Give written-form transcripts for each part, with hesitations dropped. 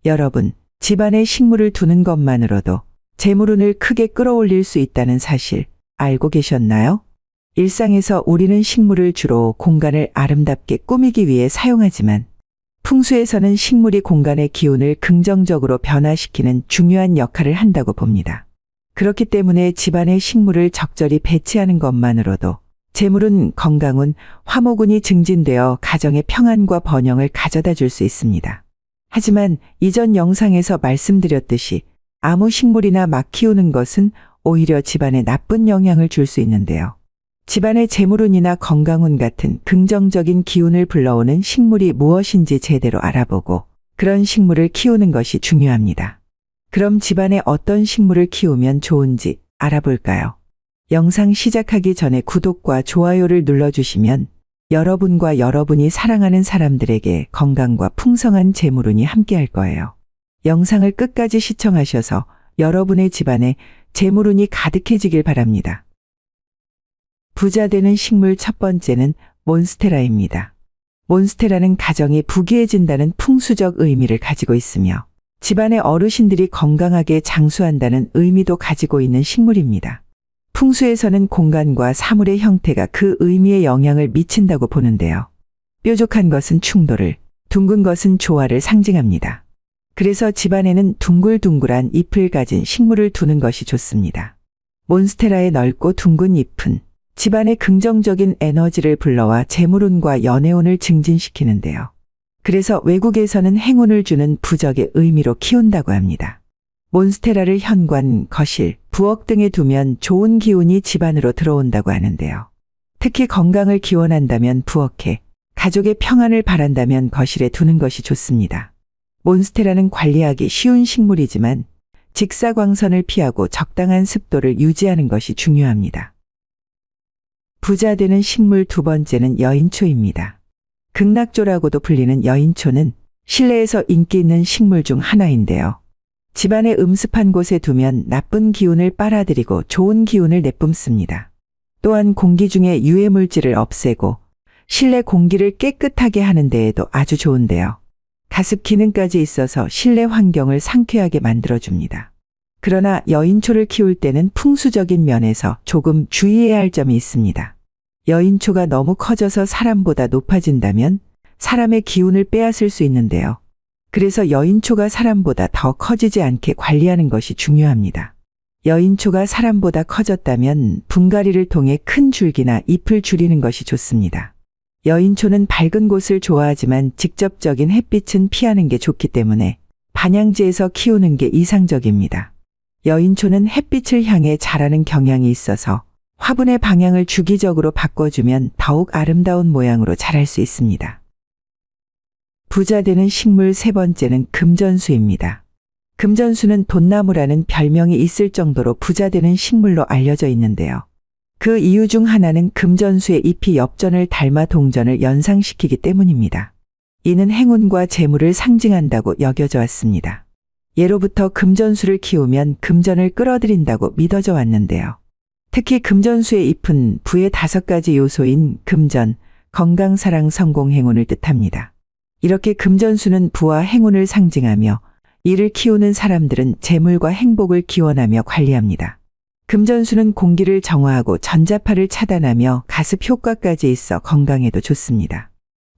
여러분, 집안에 식물을 두는 것만으로도 재물운을 크게 끌어올릴 수 있다는 사실 알고 계셨나요? 일상에서 우리는 식물을 주로 공간을 아름답게 꾸미기 위해 사용하지만 풍수에서는 식물이 공간의 기운을 긍정적으로 변화시키는 중요한 역할을 한다고 봅니다. 그렇기 때문에 집안에 식물을 적절히 배치하는 것만으로도 재물운, 건강운, 화목운이 증진되어 가정의 평안과 번영을 가져다 줄 수 있습니다. 하지만 이전 영상에서 말씀드렸듯이 아무 식물이나 막 키우는 것은 오히려 집안에 나쁜 영향을 줄 수 있는데요. 집안의 재물운이나 건강운 같은 긍정적인 기운을 불러오는 식물이 무엇인지 제대로 알아보고 그런 식물을 키우는 것이 중요합니다. 그럼 집안에 어떤 식물을 키우면 좋은지 알아볼까요? 영상 시작하기 전에 구독과 좋아요를 눌러주시면 여러분과 여러분이 사랑하는 사람들에게 건강과 풍성한 재물운이 함께할 거예요. 영상을 끝까지 시청하셔서 여러분의 집안에 재물운이 가득해지길 바랍니다. 부자 되는 식물 첫 번째는 몬스테라입니다. 몬스테라는 가정이 부귀해진다는 풍수적 의미를 가지고 있으며 집안의 어르신들이 건강하게 장수한다는 의미도 가지고 있는 식물입니다. 풍수에서는 공간과 사물의 형태가 그 의미에 영향을 미친다고 보는데요. 뾰족한 것은 충돌을, 둥근 것은 조화를 상징합니다. 그래서 집안에는 둥글둥글한 잎을 가진 식물을 두는 것이 좋습니다. 몬스테라의 넓고 둥근 잎은 집안의 긍정적인 에너지를 불러와 재물운과 연애운을 증진시키는데요. 그래서 외국에서는 행운을 주는 부적의 의미로 키운다고 합니다. 몬스테라를 현관, 거실, 부엌 등에 두면 좋은 기운이 집안으로 들어온다고 하는데요. 특히 건강을 기원한다면 부엌에, 가족의 평안을 바란다면 거실에 두는 것이 좋습니다. 몬스테라는 관리하기 쉬운 식물이지만 직사광선을 피하고 적당한 습도를 유지하는 것이 중요합니다. 부자 되는 식물 두 번째는 여인초입니다. 극락조라고도 불리는 여인초는 실내에서 인기 있는 식물 중 하나인데요. 집안의 음습한 곳에 두면 나쁜 기운을 빨아들이고 좋은 기운을 내뿜습니다. 또한 공기 중에 유해물질을 없애고 실내 공기를 깨끗하게 하는 데에도 아주 좋은데요. 가습 기능까지 있어서 실내 환경을 상쾌하게 만들어줍니다. 그러나 여인초를 키울 때는 풍수적인 면에서 조금 주의해야 할 점이 있습니다. 여인초가 너무 커져서 사람보다 높아진다면 사람의 기운을 빼앗을 수 있는데요. 그래서 여인초가 사람보다 더 커지지 않게 관리하는 것이 중요합니다. 여인초가 사람보다 커졌다면 분갈이를 통해 큰 줄기나 잎을 줄이는 것이 좋습니다. 여인초는 밝은 곳을 좋아하지만 직접적인 햇빛은 피하는 게 좋기 때문에 반양지에서 키우는 게 이상적입니다. 여인초는 햇빛을 향해 자라는 경향이 있어서 화분의 방향을 주기적으로 바꿔주면 더욱 아름다운 모양으로 자랄 수 있습니다. 부자 되는 식물 세 번째는 금전수입니다. 금전수는 돈나무라는 별명이 있을 정도로 부자 되는 식물로 알려져 있는데요. 그 이유 중 하나는 금전수의 잎이 엽전을 닮아 동전을 연상시키기 때문입니다. 이는 행운과 재물을 상징한다고 여겨져 왔습니다. 예로부터 금전수를 키우면 금전을 끌어들인다고 믿어져 왔는데요. 특히 금전수의 잎은 부의 5가지 요소인 금전, 건강, 사랑, 성공, 행운을 뜻합니다. 이렇게 금전수는 부와 행운을 상징하며 이를 키우는 사람들은 재물과 행복을 기원하며 관리합니다. 금전수는 공기를 정화하고 전자파를 차단하며 가습 효과까지 있어 건강에도 좋습니다.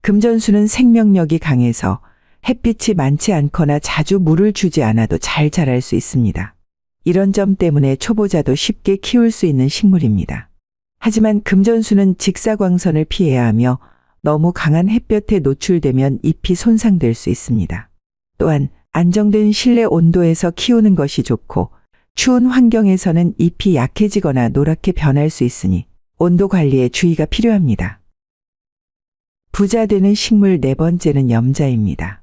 금전수는 생명력이 강해서 햇빛이 많지 않거나 자주 물을 주지 않아도 잘 자랄 수 있습니다. 이런 점 때문에 초보자도 쉽게 키울 수 있는 식물입니다. 하지만 금전수는 직사광선을 피해야 하며 너무 강한 햇볕에 노출되면 잎이 손상될 수 있습니다. 또한 안정된 실내 온도에서 키우는 것이 좋고 추운 환경에서는 잎이 약해지거나 노랗게 변할 수 있으니 온도 관리에 주의가 필요합니다. 부자 되는 식물 네 번째는 염자입니다.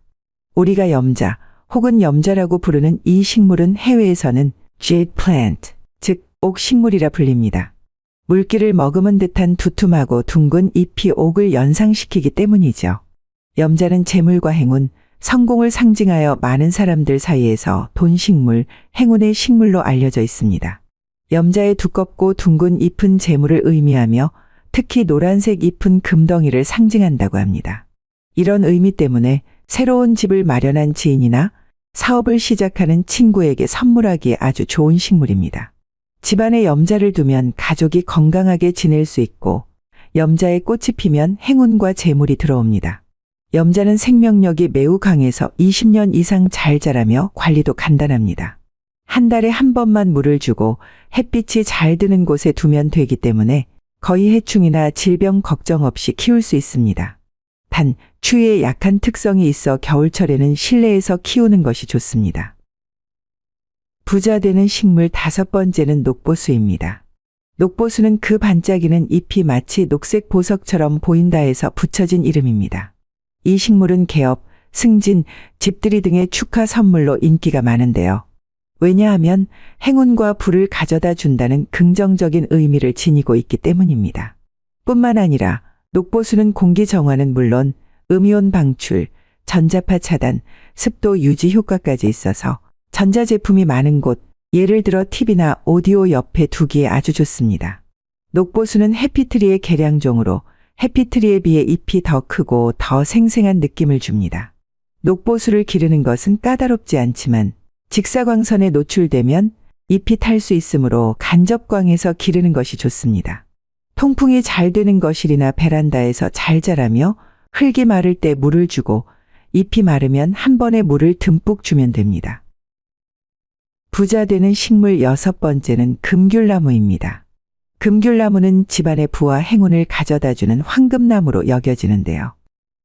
우리가 염자 혹은 염자라고 부르는 이 식물은 해외에서는 jade plant, 즉 옥식물이라 불립니다. 물기를 머금은 듯한 두툼하고 둥근 잎이 옥을 연상시키기 때문이죠. 염자는 재물과 행운, 성공을 상징하여 많은 사람들 사이에서 돈식물, 행운의 식물로 알려져 있습니다. 염자의 두껍고 둥근 잎은 재물을 의미하며 특히 노란색 잎은 금덩이를 상징한다고 합니다. 이런 의미 때문에 새로운 집을 마련한 지인이나 사업을 시작하는 친구에게 선물하기에 아주 좋은 식물입니다. 집안에 염자를 두면 가족이 건강하게 지낼 수 있고 염자에 꽃이 피면 행운과 재물이 들어옵니다. 염자는 생명력이 매우 강해서 20년 이상 잘 자라며 관리도 간단합니다. 한 달에 한 번만 물을 주고 햇빛이 잘 드는 곳에 두면 되기 때문에 거의 해충이나 질병 걱정 없이 키울 수 있습니다. 단, 추위에 약한 특성이 있어 겨울철에는 실내에서 키우는 것이 좋습니다. 부자 되는 식물 5번째는 녹보수입니다. 녹보수는 그 반짝이는 잎이 마치 녹색 보석처럼 보인다 해서 붙여진 이름입니다. 이 식물은 개업, 승진, 집들이 등의 축하 선물로 인기가 많은데요. 왜냐하면 행운과 불을 가져다 준다는 긍정적인 의미를 지니고 있기 때문입니다. 뿐만 아니라 녹보수는 공기 정화는 물론 음이온 방출, 전자파 차단, 습도 유지 효과까지 있어서 전자제품이 많은 곳, 예를 들어 TV나 오디오 옆에 두기에 아주 좋습니다. 녹보수는 해피트리의 개량종으로 해피트리에 비해 잎이 더 크고 더 생생한 느낌을 줍니다. 녹보수를 기르는 것은 까다롭지 않지만 직사광선에 노출되면 잎이 탈 수 있으므로 간접광에서 기르는 것이 좋습니다. 통풍이 잘 되는 거실이나 베란다에서 잘 자라며 흙이 마를 때 물을 주고 잎이 마르면 한 번에 물을 듬뿍 주면 됩니다. 부자 되는 식물 6번째는 금귤나무입니다. 금귤나무는 집안의 부와 행운을 가져다주는 황금나무로 여겨지는데요.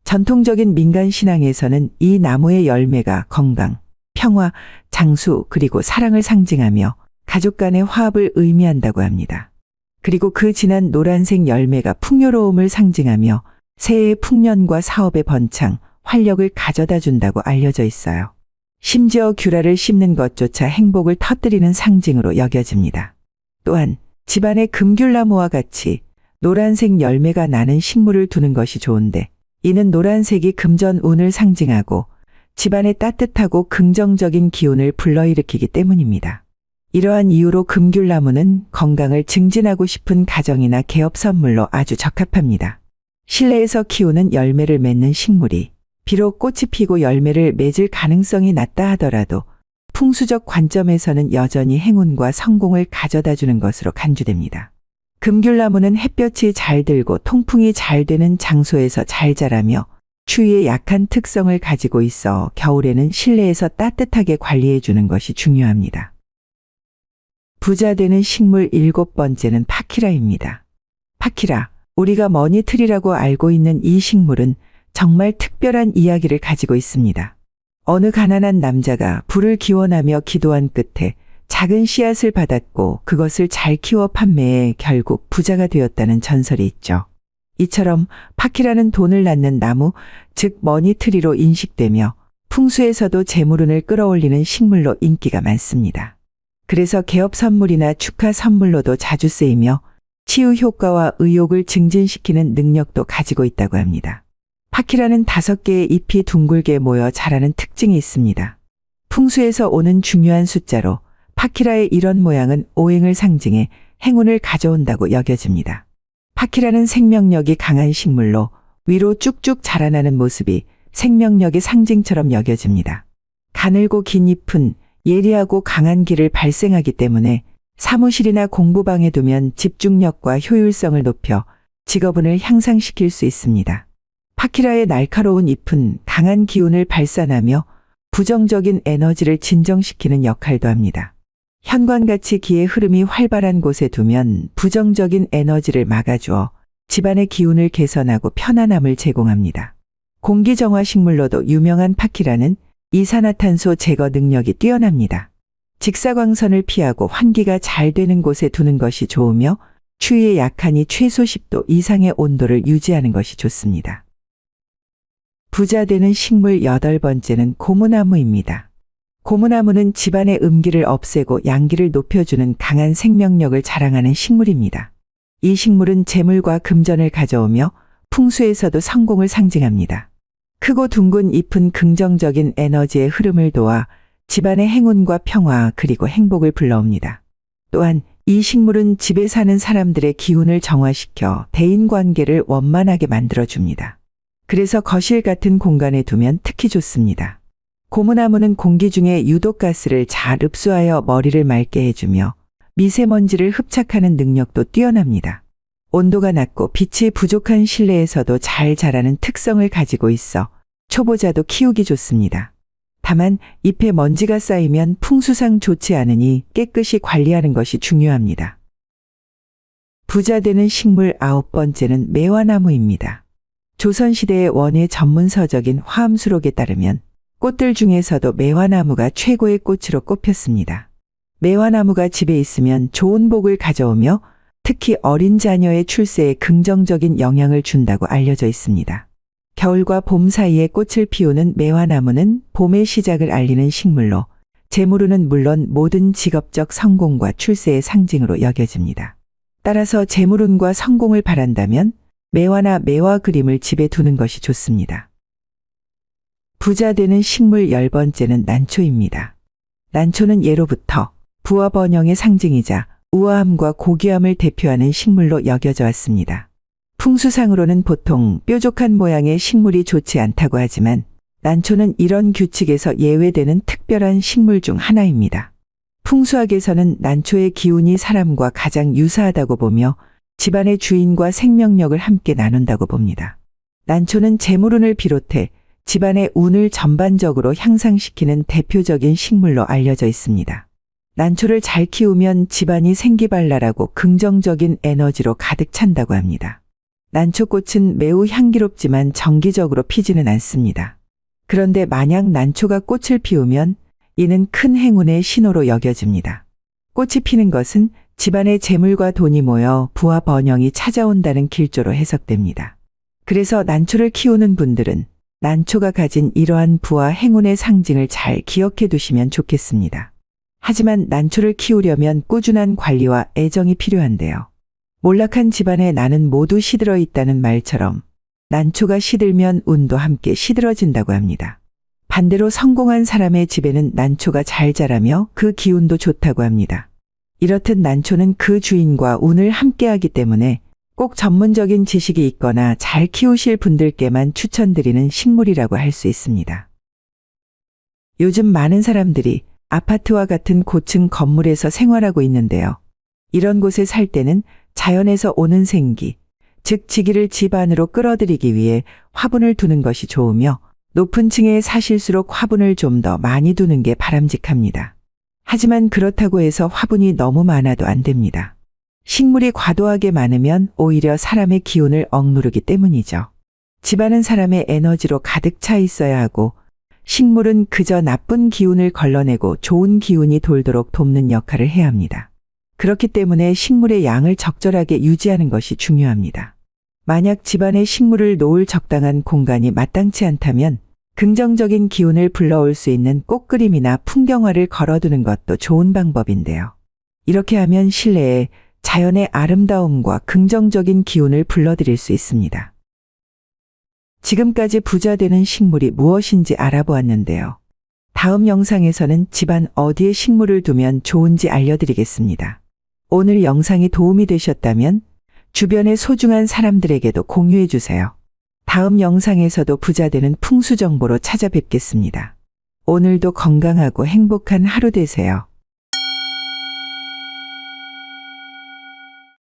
전통적인 민간 신앙에서는 이 나무의 열매가 건강, 평화, 장수 그리고 사랑을 상징하며 가족 간의 화합을 의미한다고 합니다. 그리고 그 진한 노란색 열매가 풍요로움을 상징하며 새해의 풍년과 사업의 번창, 활력을 가져다 준다고 알려져 있어요. 심지어 귤알을 씹는 것조차 행복을 터뜨리는 상징으로 여겨집니다. 또한 집안에 금귤나무와 같이 노란색 열매가 나는 식물을 두는 것이 좋은데 이는 노란색이 금전운을 상징하고 집안에 따뜻하고 긍정적인 기운을 불러일으키기 때문입니다. 이러한 이유로 금귤나무는 건강을 증진하고 싶은 가정이나 개업 선물로 아주 적합합니다. 실내에서 키우는 열매를 맺는 식물이 비록 꽃이 피고 열매를 맺을 가능성이 낮다 하더라도 풍수적 관점에서는 여전히 행운과 성공을 가져다 주는 것으로 간주됩니다. 금귤나무는 햇볕이 잘 들고 통풍이 잘 되는 장소에서 잘 자라며 추위에 약한 특성을 가지고 있어 겨울에는 실내에서 따뜻하게 관리해 주는 것이 중요합니다. 부자 되는 식물 7번째는 파키라입니다. 파키라, 우리가 머니트리라고 알고 있는 이 식물은 정말 특별한 이야기를 가지고 있습니다. 어느 가난한 남자가 불을 기원하며 기도한 끝에 작은 씨앗을 받았고 그것을 잘 키워 판매해 결국 부자가 되었다는 전설이 있죠. 이처럼 파키라는 돈을 낳는 나무, 즉 머니트리로 인식되며 풍수에서도 재물운을 끌어올리는 식물로 인기가 많습니다. 그래서 개업 선물이나 축하 선물로도 자주 쓰이며 치유 효과와 의욕을 증진시키는 능력도 가지고 있다고 합니다. 파키라는 5개의 잎이 둥글게 모여 자라는 특징이 있습니다. 풍수에서 오는 중요한 숫자로 파키라의 이런 모양은 오행을 상징해 행운을 가져온다고 여겨집니다. 파키라는 생명력이 강한 식물로 위로 쭉쭉 자라나는 모습이 생명력의 상징처럼 여겨집니다. 가늘고 긴 잎은 예리하고 강한 기를 발생하기 때문에 사무실이나 공부방에 두면 집중력과 효율성을 높여 직업운을 향상시킬 수 있습니다. 파키라의 날카로운 잎은 강한 기운을 발산하며 부정적인 에너지를 진정시키는 역할도 합니다. 현관같이 기의 흐름이 활발한 곳에 두면 부정적인 에너지를 막아주어 집안의 기운을 개선하고 편안함을 제공합니다. 공기정화 식물로도 유명한 파키라는 이산화탄소 제거 능력이 뛰어납니다. 직사광선을 피하고 환기가 잘 되는 곳에 두는 것이 좋으며 추위에 약하니 최소 10도 이상의 온도를 유지하는 것이 좋습니다. 부자 되는 식물 8번째는 고무나무입니다. 고무나무는 집안의 음기를 없애고 양기를 높여주는 강한 생명력을 자랑하는 식물입니다. 이 식물은 재물과 금전을 가져오며 풍수에서도 성공을 상징합니다. 크고 둥근 잎은 긍정적인 에너지의 흐름을 도와 집안의 행운과 평화 그리고 행복을 불러옵니다. 또한 이 식물은 집에 사는 사람들의 기운을 정화시켜 대인관계를 원만하게 만들어줍니다. 그래서 거실 같은 공간에 두면 특히 좋습니다. 고무나무는 공기 중에 유독가스를 잘 흡수하여 머리를 맑게 해주며 미세먼지를 흡착하는 능력도 뛰어납니다. 온도가 낮고 빛이 부족한 실내에서도 잘 자라는 특성을 가지고 있어 초보자도 키우기 좋습니다. 다만 잎에 먼지가 쌓이면 풍수상 좋지 않으니 깨끗이 관리하는 것이 중요합니다. 부자 되는 식물 9번째는 매화나무입니다. 조선시대의 원예 전문 서적인 화암수록에 따르면 꽃들 중에서도 매화나무가 최고의 꽃으로 꼽혔습니다. 매화나무가 집에 있으면 좋은 복을 가져오며 특히 어린 자녀의 출세에 긍정적인 영향을 준다고 알려져 있습니다. 겨울과 봄 사이에 꽃을 피우는 매화나무는 봄의 시작을 알리는 식물로 재물운은 물론 모든 직업적 성공과 출세의 상징으로 여겨집니다. 따라서 재물운과 성공을 바란다면 매화나 매화 그림을 집에 두는 것이 좋습니다. 부자 되는 식물 10번째는 난초입니다. 난초는 예로부터 부와 번영의 상징이자 우아함과 고귀함을 대표하는 식물로 여겨져 왔습니다. 풍수상으로는 보통 뾰족한 모양의 식물이 좋지 않다고 하지만 난초는 이런 규칙에서 예외되는 특별한 식물 중 하나입니다. 풍수학에서는 난초의 기운이 사람과 가장 유사하다고 보며 집안의 주인과 생명력을 함께 나눈다고 봅니다. 난초는 재물운을 비롯해 집안의 운을 전반적으로 향상시키는 대표적인 식물로 알려져 있습니다. 난초를 잘 키우면 집안이 생기발랄하고 긍정적인 에너지로 가득 찬다고 합니다. 난초꽃은 매우 향기롭지만 정기적으로 피지는 않습니다. 그런데 만약 난초가 꽃을 피우면 이는 큰 행운의 신호로 여겨집니다. 꽃이 피는 것은 집안에 재물과 돈이 모여 부와 번영이 찾아온다는 길조로 해석됩니다. 그래서 난초를 키우는 분들은 난초가 가진 이러한 부와 행운의 상징을 잘 기억해 두시면 좋겠습니다. 하지만 난초를 키우려면 꾸준한 관리와 애정이 필요한데요. 몰락한 집안에 나는 모두 시들어 있다는 말처럼 난초가 시들면 운도 함께 시들어진다고 합니다. 반대로 성공한 사람의 집에는 난초가 잘 자라며 그 기운도 좋다고 합니다. 이렇듯 난초는 그 주인과 운을 함께하기 때문에 꼭 전문적인 지식이 있거나 잘 키우실 분들께만 추천드리는 식물이라고 할 수 있습니다. 요즘 많은 사람들이 아파트와 같은 고층 건물에서 생활하고 있는데요. 이런 곳에 살 때는 자연에서 오는 생기, 즉 지기를 집 안으로 끌어들이기 위해 화분을 두는 것이 좋으며 높은 층에 사실수록 화분을 좀 더 많이 두는 게 바람직합니다. 하지만 그렇다고 해서 화분이 너무 많아도 안 됩니다. 식물이 과도하게 많으면 오히려 사람의 기운을 억누르기 때문이죠. 집안은 사람의 에너지로 가득 차 있어야 하고 식물은 그저 나쁜 기운을 걸러내고 좋은 기운이 돌도록 돕는 역할을 해야 합니다. 그렇기 때문에 식물의 양을 적절하게 유지하는 것이 중요합니다. 만약 집안에 식물을 놓을 적당한 공간이 마땅치 않다면 긍정적인 기운을 불러올 수 있는 꽃그림이나 풍경화를 걸어두는 것도 좋은 방법인데요. 이렇게 하면 실내에 자연의 아름다움과 긍정적인 기운을 불러들일 수 있습니다. 지금까지 부자 되는 식물이 무엇인지 알아보았는데요. 다음 영상에서는 집안 어디에 식물을 두면 좋은지 알려드리겠습니다. 오늘 영상이 도움이 되셨다면 주변의 소중한 사람들에게도 공유해 주세요. 다음 영상에서도 부자 되는 풍수 정보로 찾아뵙겠습니다. 오늘도 건강하고 행복한 하루 되세요.